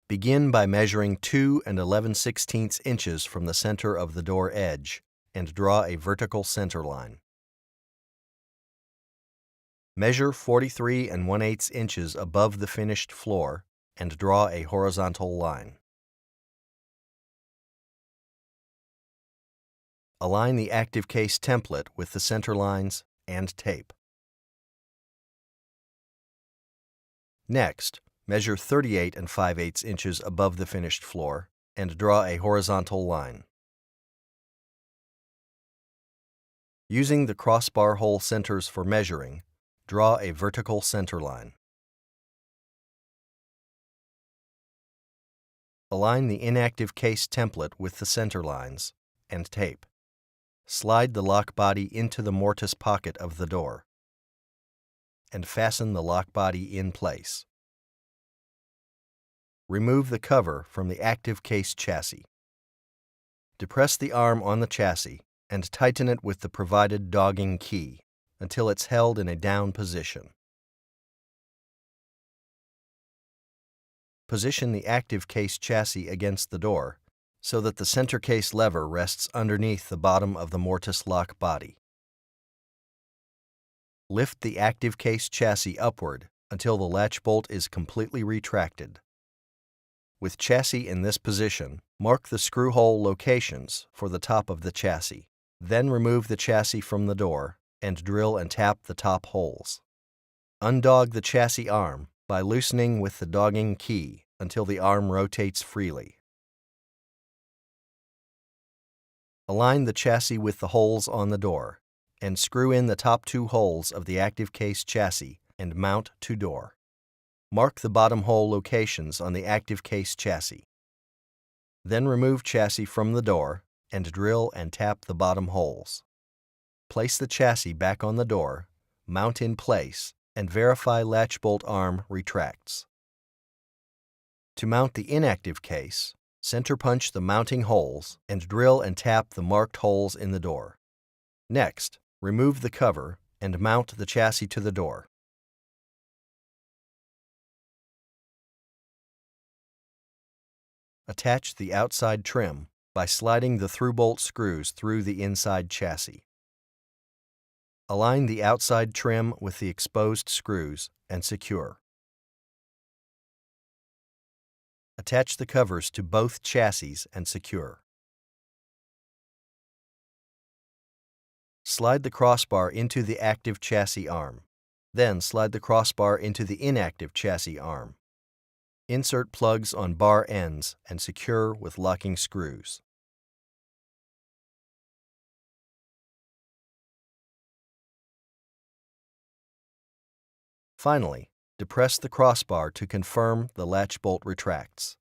Begin by measuring 2 11/16 inches from the center of the door edge and draw a vertical center line. Measure 43 1/8 inches above the finished floor and draw a horizontal line. Align the active case template with the center lines and tape. Next, measure 38 5/8 inches above the finished floor and draw a horizontal line. Using the crossbar hole centers for measuring, draw a vertical center line. Align the inactive case template with the center lines and tape. Slide the lock body into the mortise pocket of the door and fasten the lock body in place. Remove the cover from the active case chassis. Depress the arm on the chassis and tighten it with the provided dogging key until it's held in a down position. Position the active case chassis against the door so that the center case lever rests underneath the bottom of the mortise lock body. Lift the active case chassis upward until the latch bolt is completely retracted. With chassis in this position, mark the screw hole locations for the top of the chassis. Then remove the chassis from the door and drill and tap the top holes. Undog the chassis arm by loosening with the dogging key until the arm rotates freely. Align the chassis with the holes on the door and screw in the top 2 holes of the active case chassis and mount to door. Mark the bottom hole locations on the active case chassis. Then remove chassis from the door and drill and tap the bottom holes. Place the chassis back on the door, mount in place, and verify latch bolt arm retracts. To mount the inactive case, center punch the mounting holes and drill and tap the marked holes in the door. Next, remove the cover and mount the chassis to the door. Attach the outside trim by sliding the through-bolt screws through the inside chassis. Align the outside trim with the exposed screws and secure. Attach the covers to both chassis and secure. Slide the crossbar into the active chassis arm. Then slide the crossbar into the inactive chassis arm. Insert plugs on bar ends and secure with locking screws. Finally, depress the crossbar to confirm the latch bolt retracts.